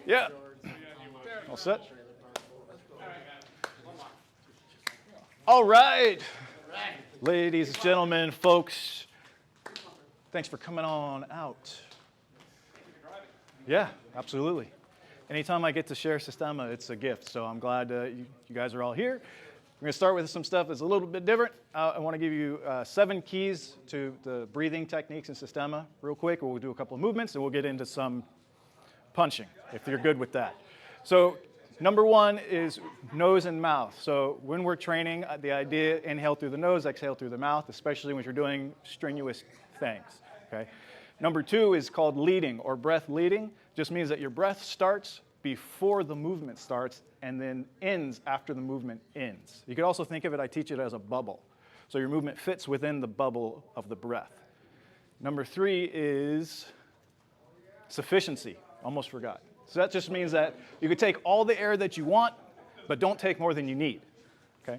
Yeah. All set? All right. Ladies, gentlemen, folks, thanks for coming on out. Yeah, absolutely. Anytime I get to share Systema, it's a gift, so I'm glad you guys are all here. I'm going to start with some stuff that's a little bit different. I want to give you 7 keys to the breathing techniques in Systema real quick. We'll do a couple of movements, and we'll get into some punching, if you're good with that. So number 1 is nose and mouth. So when we're training, the idea, inhale through the nose, exhale through the mouth, especially when you're doing strenuous things. Okay. Number 2 is called leading or breath leading. Just means that your breath starts before the movement starts and then ends after the movement ends. You could also think of it, I teach it as a bubble. So your movement fits within the bubble of the breath. Number 3 is sufficiency. Almost forgot. So that just means that you could take all the air that you want, but don't take more than you need. Okay?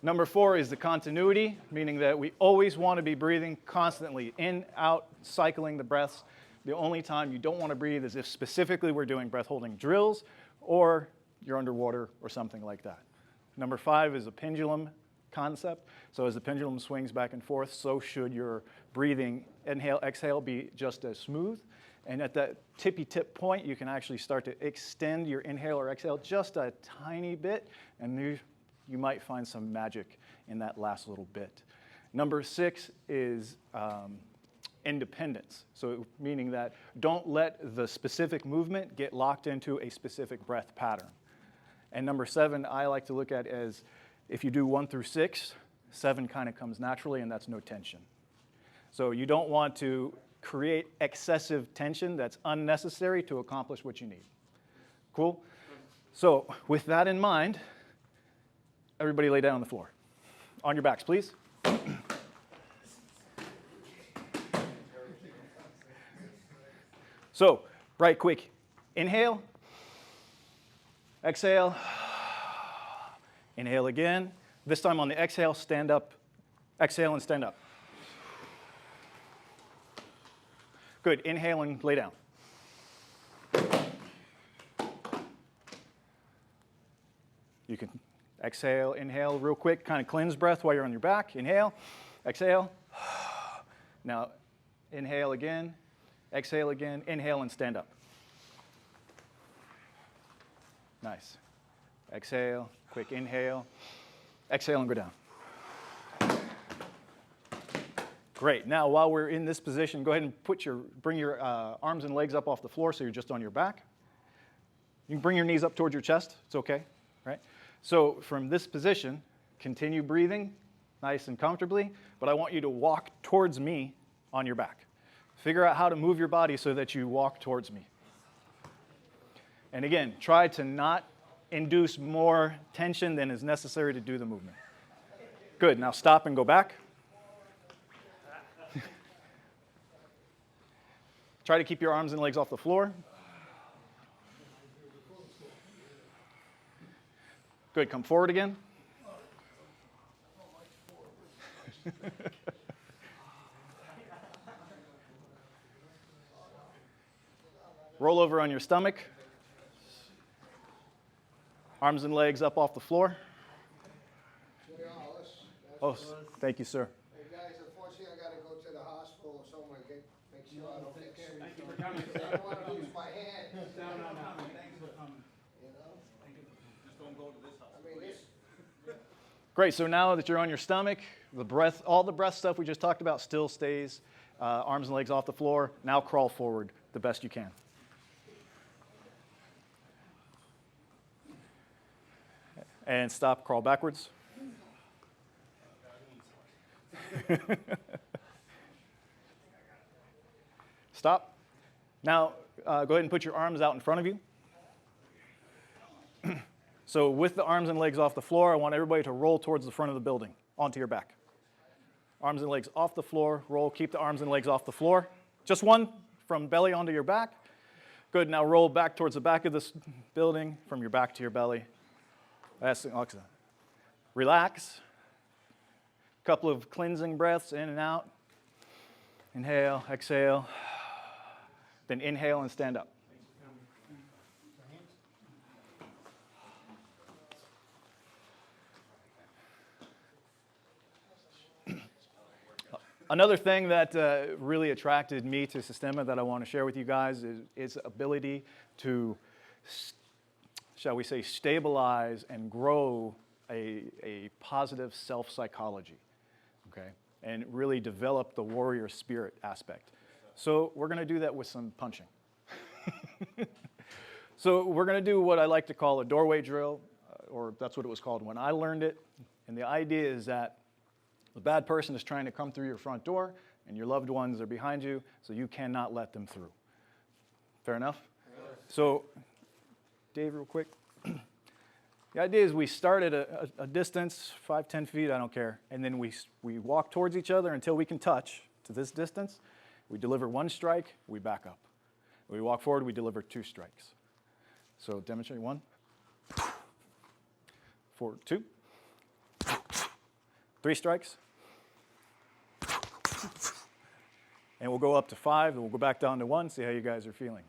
Number 4 is the continuity, meaning that we always want to be breathing constantly, in, out, cycling the breaths. The only time you don't want to breathe is if specifically we're doing breath holding drills or you're underwater or something like that. Number 5 is a pendulum concept. So as the pendulum swings back and forth, so should your breathing, inhale, exhale, be just as smooth. And at that tippy tip point, you can actually start to extend your inhale or exhale just a tiny bit, and you might find some magic in that last little bit. Number 6 is independence. So meaning that don't let the specific movement get locked into a specific breath pattern. And number 7, I like to look at as if you do 1 through 6, 7 kind of comes naturally, and that's no tension. So you don't want to create excessive tension that's unnecessary to accomplish what you need. Cool? So with that in mind, everybody lay down on the floor. On your backs, please. So, right quick. Inhale. Exhale. Inhale again. This time on the exhale, stand up. Exhale and stand up. Good. Inhale and lay down. You can exhale, inhale real quick, kind of cleanse breath while you're on your back. Inhale, exhale. Now, inhale again, exhale again, inhale and stand up. Nice. Exhale, quick inhale, exhale and go down. Great. Now, while we're in this position, go ahead and bring your arms and legs up off the floor so you're just on your back. You can bring your knees up towards your chest. It's okay, right? So from this position, continue breathing nice and comfortably, but I want you to walk towards me on your back. Figure out how to move your body so that you walk towards me. And again, try to not induce more tension than is necessary to do the movement. Good. Now stop and go back. Try to keep your arms and legs off the floor. Good, come forward again. Roll over on your stomach. Arms and legs up off the floor. Oh, thank you, sir. Hey guys, unfortunately I got to go to the hospital or somewhere to make sure I don't get sick. Thank you for coming. I don't want to lose my hand. No. Thank you for coming. You know? Just don't go to this house. I mean, this. Great, so now that you're on your stomach, the breath, all the breath stuff we just talked about still stays. Arms and legs off the floor. Now crawl forward the best you can. And stop, crawl backwards. Stop. Now, go ahead and put your arms out in front of you. So with the arms and legs off the floor, I want everybody to roll towards the front of the building, onto your back. Arms and legs off the floor, roll, keep the arms and legs off the floor. Just one, from belly onto your back. Good, now roll back towards the back of this building, from your back to your belly. That's excellent. Relax. Couple of cleansing breaths in and out. Inhale, exhale. Then inhale and stand up. Another thing that really attracted me to Systema that I want to share with you guys is its ability to, shall we say, stabilize and grow a positive self-psychology, okay? And really develop the warrior spirit aspect. So we're going to do that with some punching. So we're going to do what I like to call a doorway drill, or that's what it was called when I learned it. And the idea is that the bad person is trying to come through your front door, and your loved ones are behind you, so you cannot let them through. Fair enough? So, Dave, real quick. The idea is we start at a distance, 5, 10 feet, I don't care, and then we walk towards each other until we can touch to this distance. We deliver 1 strike, we back up. We walk forward, we deliver 2 strikes. So demonstrate 1, forward 2, 3 strikes. And we'll go up to 5, and we'll go back down to 1, see how you guys are feeling.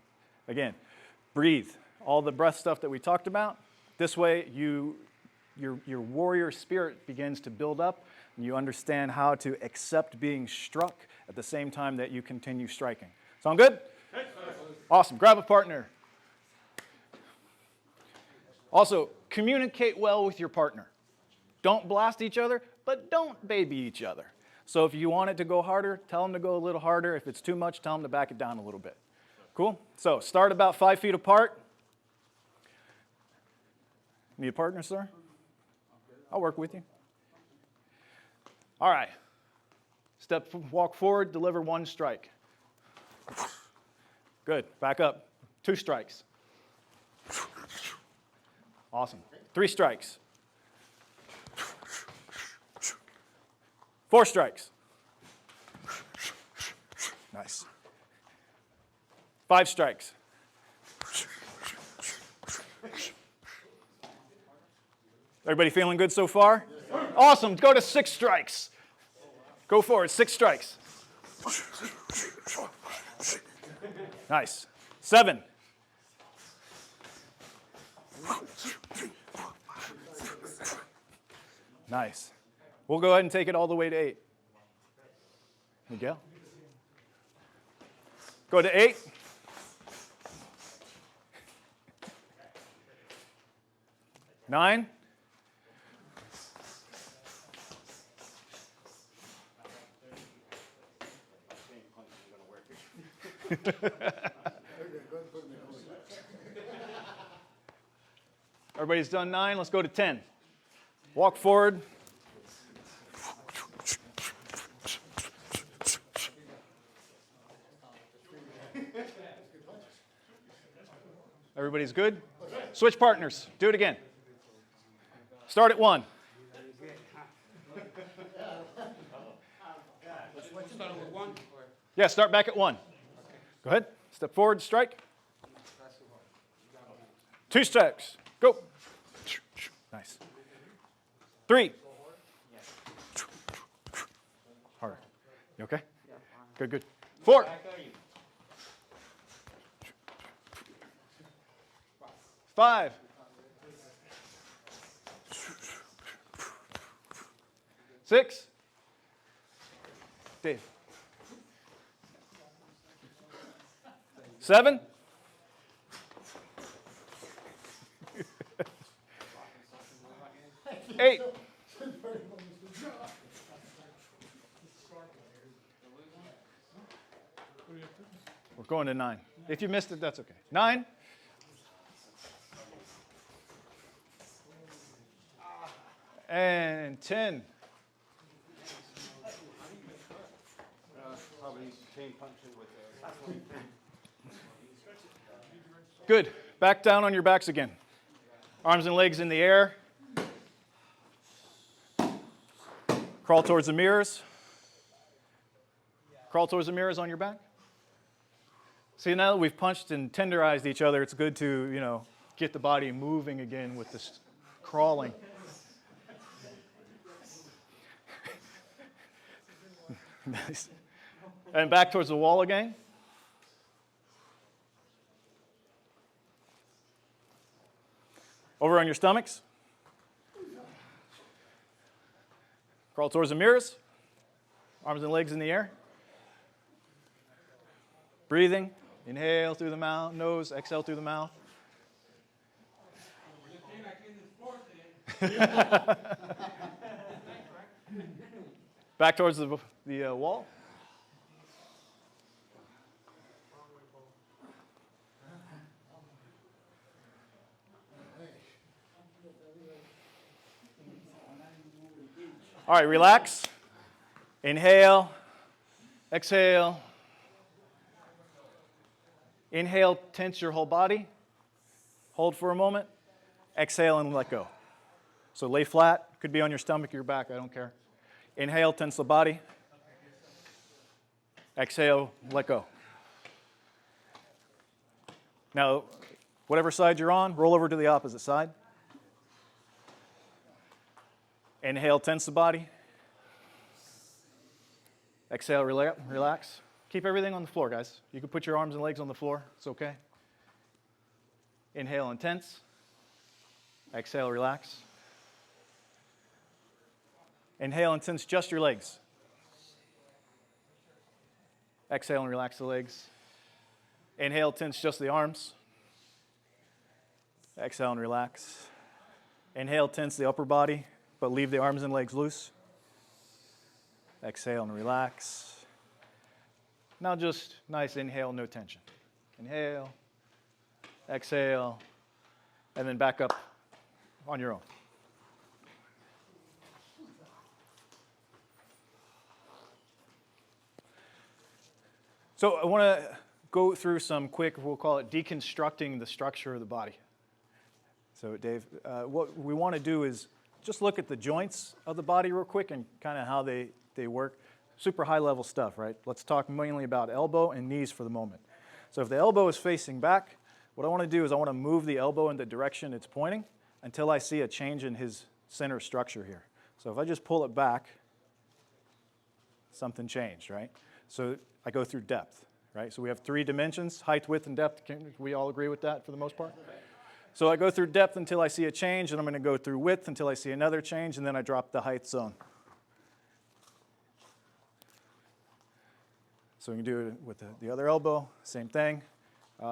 Again, breathe. All the breath stuff that we talked about. This way, your warrior spirit begins to build up, and you understand how to accept being struck at the same time that you continue striking. Sound good? Awesome. Grab a partner. Also, communicate well with your partner. Don't blast each other, but don't baby each other. So if you want it to go harder, tell them to go a little harder. If it's too much, tell them to back it down a little bit. Cool? So start about 5 feet apart. Need a partner, sir? I'll work with you. All right. Walk forward, deliver 1 strike. Good. Back up. 2 strikes. Awesome. 3 strikes. 4 strikes. Nice. 5 strikes. Everybody feeling good so far? Awesome. Go to 6 strikes. Go forward. 6 strikes. Nice. 7. Nice. We'll go ahead and take it all the way to 8. Miguel. Go to 8. Nine. 10. Everybody's done 9. Let's go to 10. Walk forward. Everybody's good? Switch partners. Do it again. Start at 1. Starting with 1? Yeah, start back at 1. Go ahead. Step forward, strike. 2 strikes. Go. Nice. 3. Harder. You okay? Good, good. 4. 5. 6. Dave. 7. 8. We're going to 9. If you missed it, that's okay. 9. And 10. Good. Back down on your backs again. Arms and legs in the air. Crawl towards the mirrors. Crawl towards the mirrors on your back. See, now that we've punched and tenderized each other, it's good to, get the body moving again with this crawling. Nice. And back towards the wall again. Over on your stomachs. Crawl towards the mirrors. Arms and legs in the air. Breathing. Inhale through the mouth, nose, exhale through the mouth. Back towards the wall. All right, relax. Inhale, exhale. Inhale, tense your whole body. Hold for a moment. Exhale and let go. So lay flat. Could be on your stomach, your back, I don't care. Inhale, tense the body. Exhale, let go. Now, whatever side you're on, roll over to the opposite side. Inhale, tense the body. Exhale, relax. Keep everything on the floor, guys. You can put your arms and legs on the floor. It's okay. Inhale and tense. Exhale, relax. Inhale and tense just your legs. Exhale and relax the legs. Inhale, tense just the arms. Exhale and relax. Inhale, tense the upper body, but leave the arms and legs loose. Exhale and relax. Now just nice inhale, no tension. Inhale, exhale, and then back up on your own. So I want to go through some quick, we'll call it deconstructing the structure of the body. So Dave, what we want to do is just look at the joints of the body real quick and kind of how they work. Super high level stuff, right? Let's talk mainly about elbow and knees for the moment. So if the elbow is facing back, what I want to do is I want to move the elbow in the direction it's pointing until I see a change in his center structure here. So if I just pull it back, something changed, right? So I go through depth, right? So we have 3 dimensions, height, width, and depth. Can we all agree with that for the most part? So I go through depth until I see a change, and I'm going to go through width until I see another change, and then I drop the height zone. So we can do it with the other elbow, same thing.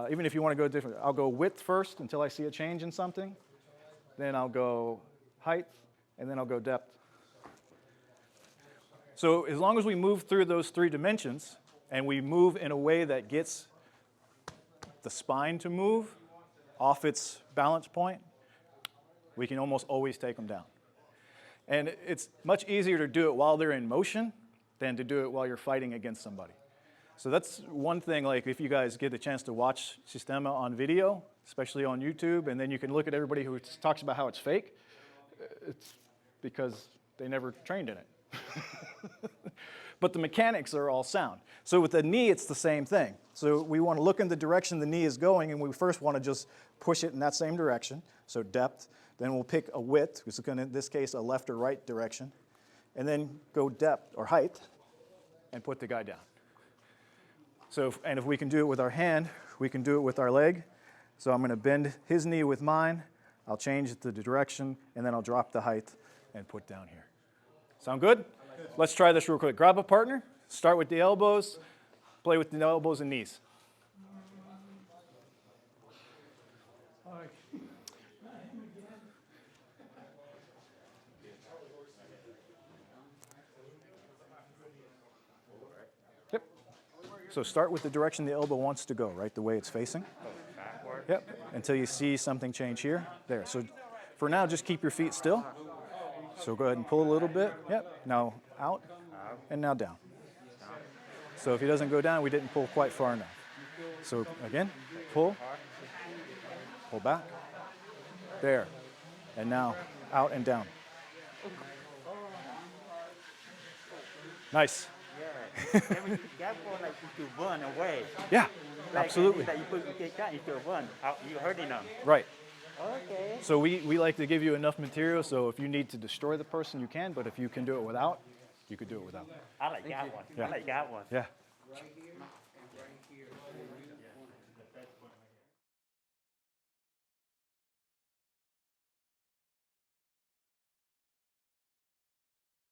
Even if you want to go different, I'll go width first until I see a change in something. Then I'll go height, and then I'll go depth. So as long as we move through those 3 dimensions, and we move in a way that gets the spine to move off its balance point, we can almost always take them down. And it's much easier to do it while they're in motion than to do it while you're fighting against somebody. So that's one thing, like if you guys get a chance to watch Systema on video, especially on YouTube, and then you can look at everybody who talks about how it's fake, it's because they never trained in it. But the mechanics are all sound. So with the knee, it's the same thing. So we want to look in the direction the knee is going, and we first want to just push it in that same direction, so depth. Then we'll pick a width, which is going to, in this case, a left or right direction, and then go depth or height and put the guy down. So, and if we can do it with our hand, we can do it with our leg. So I'm going to bend his knee with mine. I'll change the direction, and then I'll drop the height and put down here. Sound good? Let's try this real quick. Grab a partner. Start with the elbows. Play with the elbows and knees. Yep. So start with the direction the elbow wants to go, right? The way it's facing. Yep. Until you see something change here. There. So for now, just keep your feet still. So go ahead and pull a little bit. Yep. Now out and now down. So if he doesn't go down, we didn't pull quite far enough. So again, pull back. There. And now out and down. Nice. Yeah. Careful, like to burn away. Yeah, Like absolutely. That you put into a burn. You hurting them. Right. Okay. So we like to give you enough material, so if you need to destroy the person, you can, but if you can do it without, you could do it without. I like that one. Yeah. I like that one. Yeah.